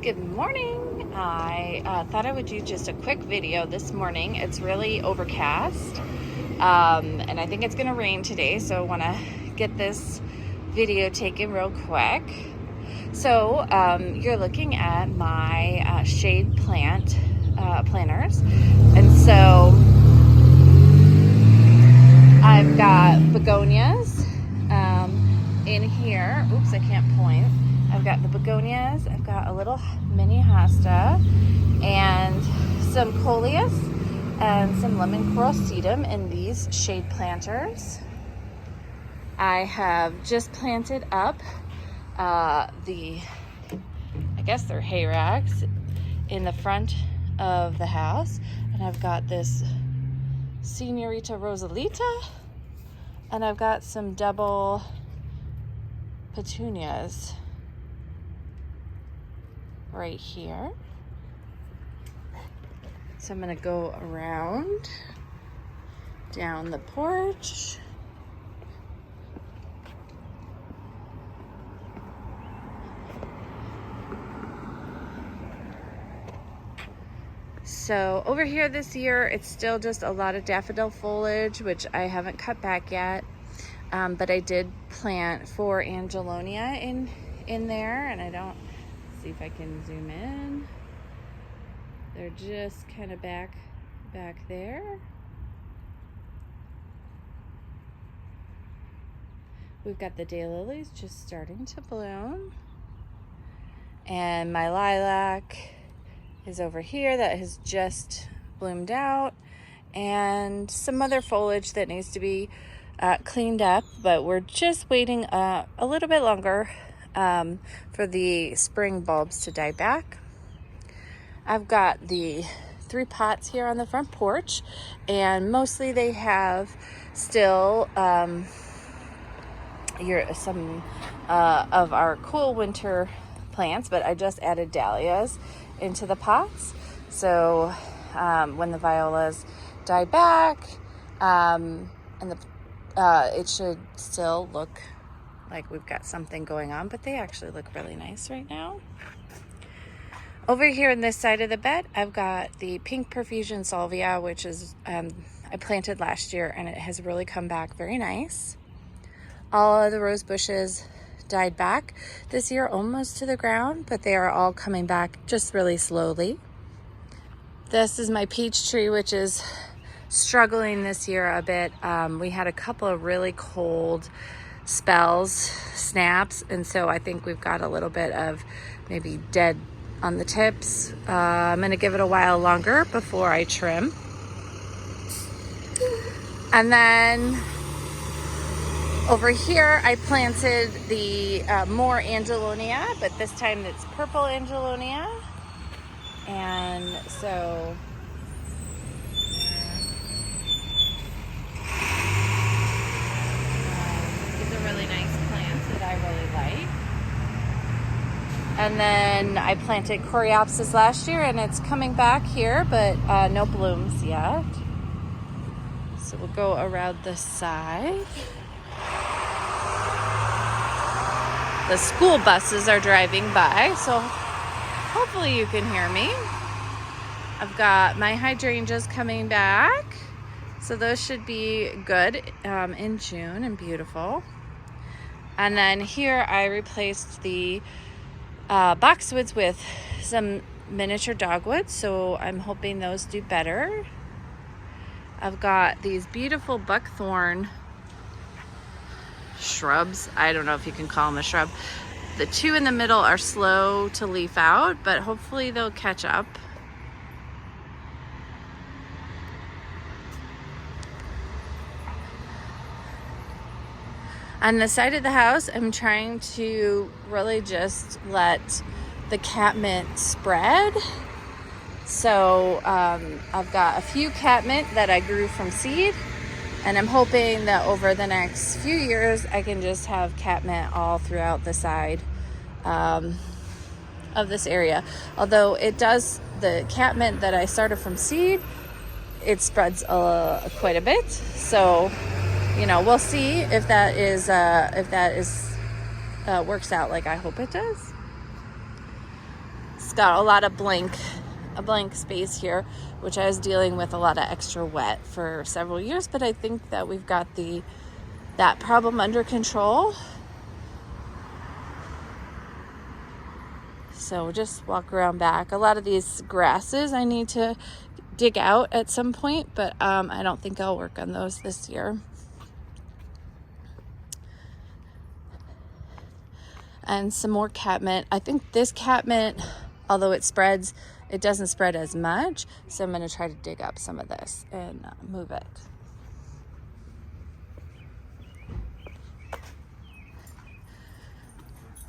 Good morning. I thought I would do just a quick video this morning. It's really overcast and I think it's gonna rain today, so I want to get this video taken real quick. So you're looking at my shade planters, and so I've got begonias in here. Oops, I can't point. I've got the begonias, I've got a little mini hosta, and some coleus and some lemon coral sedum in these shade planters. I have just planted up I guess they're hay racks in the front of the house, and I've got this Senorita Rosalita, and I've got some double petunias right here. So I'm gonna go around down the porch. So over here this year, it's still just a lot of daffodil foliage, which I haven't cut back yet. But I did plant 4 angelonia in there, and I don't see if I can zoom in. They're just kind of back there. We've got the daylilies just starting to bloom, and my lilac is over here that has just bloomed out, and some other foliage that needs to be cleaned up, but we're just waiting a little bit longer for the spring bulbs to die back. I've got the 3 pots here on the front porch, and mostly they have still some of our cool winter plants, but I just added dahlias into the pots. So when the violas die back, it should still look like we've got something going on, but they actually look really nice right now. Over here on this side of the bed, I've got the pink perfusion salvia, which is I planted last year, and it has really come back very nice. All of the rose bushes died back this year almost to the ground, but they are all coming back just really slowly. This is my peach tree, which is struggling this year a bit. We had a couple of really cold snaps, and so I think we've got a little bit of maybe dead on the tips. I'm gonna give it a while longer before I trim. And then over here, I planted the more angelonia, but this time it's purple angelonia. And so these are really nice plants that I really like. And then I planted coreopsis last year, and it's coming back here, but no blooms yet. So we'll go around the side. The school buses are driving by, so hopefully you can hear me. I've got my hydrangeas coming back, so those should be good in June and beautiful. And then here I replaced the boxwoods with some miniature dogwoods, so I'm hoping those do better. I've got these beautiful buckthorn shrubs. I don't know if you can call them a shrub. The 2 in the middle are slow to leaf out, but hopefully they'll catch up. On the side of the house, I'm trying to really just let the catmint spread. So I've got a few catmint that I grew from seed, and I'm hoping that over the next few years I can just have catmint all throughout the side of this area. Although the catmint that I started from seed, it spreads quite a bit. So we'll see if that works out like I hope it does. just got a lot of a blank space here, which I was dealing with a lot of extra wet for several years, but I think that we've got that problem under control. So we'll just walk around back. A lot of these grasses I need to dig out at some point, but I don't think I'll work on those this year. And some more catmint. I think this catmint, although it spreads, it doesn't spread as much. So I'm going to try to dig up some of this and move it.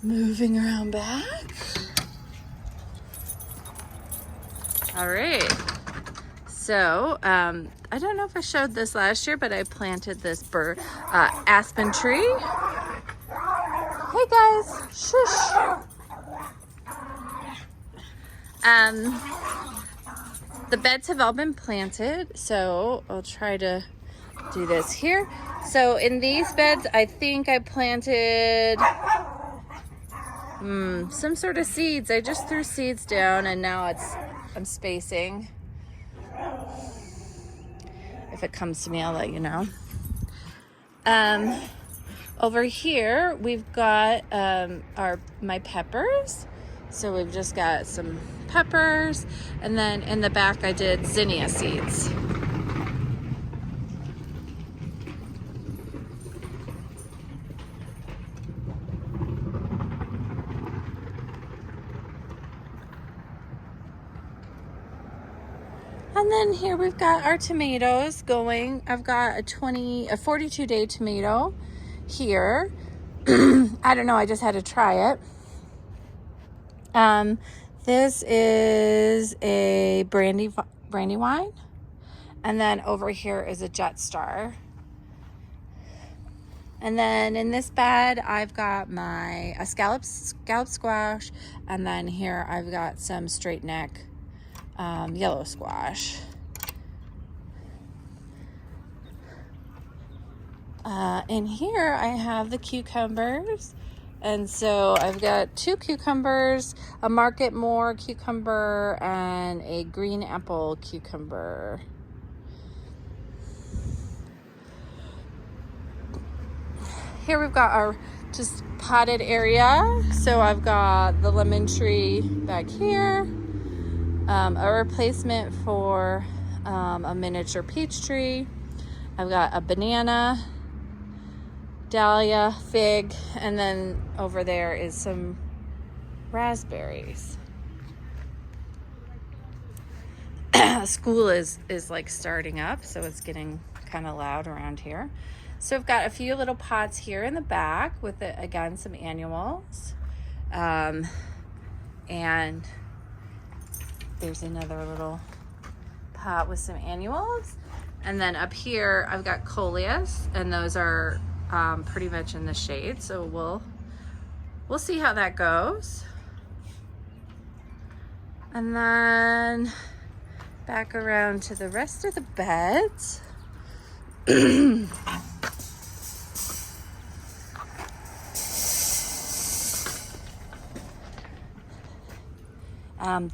Moving around back. All right. So I don't know if I showed this last year, but I planted this aspen tree. Hey guys, shush. The beds have all been planted, so I'll try to do this here. So in these beds, I think I planted some sort of seeds. I just threw seeds down, and now I'm spacing. If it comes to me, I'll let you know. Over here, we've got my peppers. So we've just got some peppers, and then in the back I did zinnia seeds. And then here we've got our tomatoes going. I've got a 42-day tomato here. I don't know, I just had to try it. This is a Brandywine, and then over here is a Jetstar. And then in this bed, I've got a scallop squash, and then here I've got some straight neck yellow squash. In here I have the cucumbers, and so I've got 2 cucumbers, a Market More cucumber, and a green apple cucumber. Here we've got our just potted area. So I've got the lemon tree back here, a replacement for a miniature peach tree. I've got a banana, dahlia, fig, and then over there is some raspberries. School is like starting up, so it's getting kind of loud around here. So I've got a few little pots here in the back with, again, some annuals. And there's another little pot with some annuals. And then up here, I've got coleus, and those are pretty much in the shade. So we'll see how that goes. And then back around to the rest of the beds.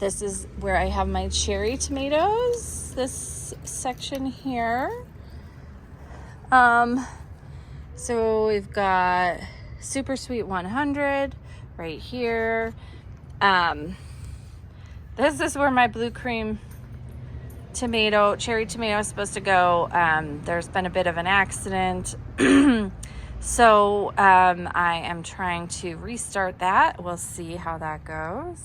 This is where I have my cherry tomatoes, this section here. So we've got Super Sweet 100 right here. This is where my blue cream cherry tomato is supposed to go. There's been a bit of an accident. So I am trying to restart that. We'll see how that goes.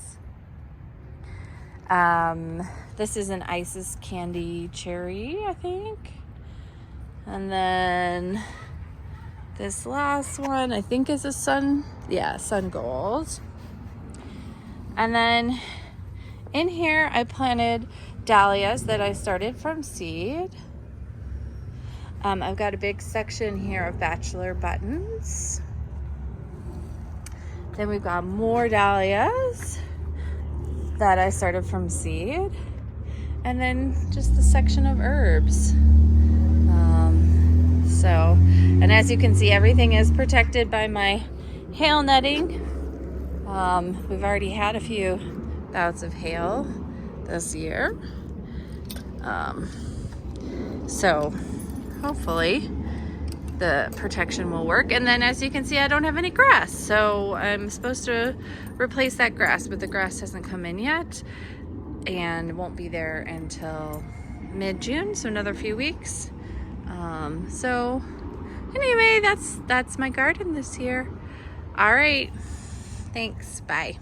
This is an Isis candy cherry, I think. And then this last one, I think, is a sun gold. And then in here, I planted dahlias that I started from seed. I've got a big section here of bachelor buttons. Then we've got more dahlias that I started from seed. And then just the section of herbs. And as you can see, everything is protected by my hail netting. We've already had a few bouts of hail this year. So hopefully the protection will work. And then as you can see, I don't have any grass. So I'm supposed to replace that grass, but the grass hasn't come in yet and won't be there until mid-June, so another few weeks. So anyway, that's my garden this year. All right, thanks, bye.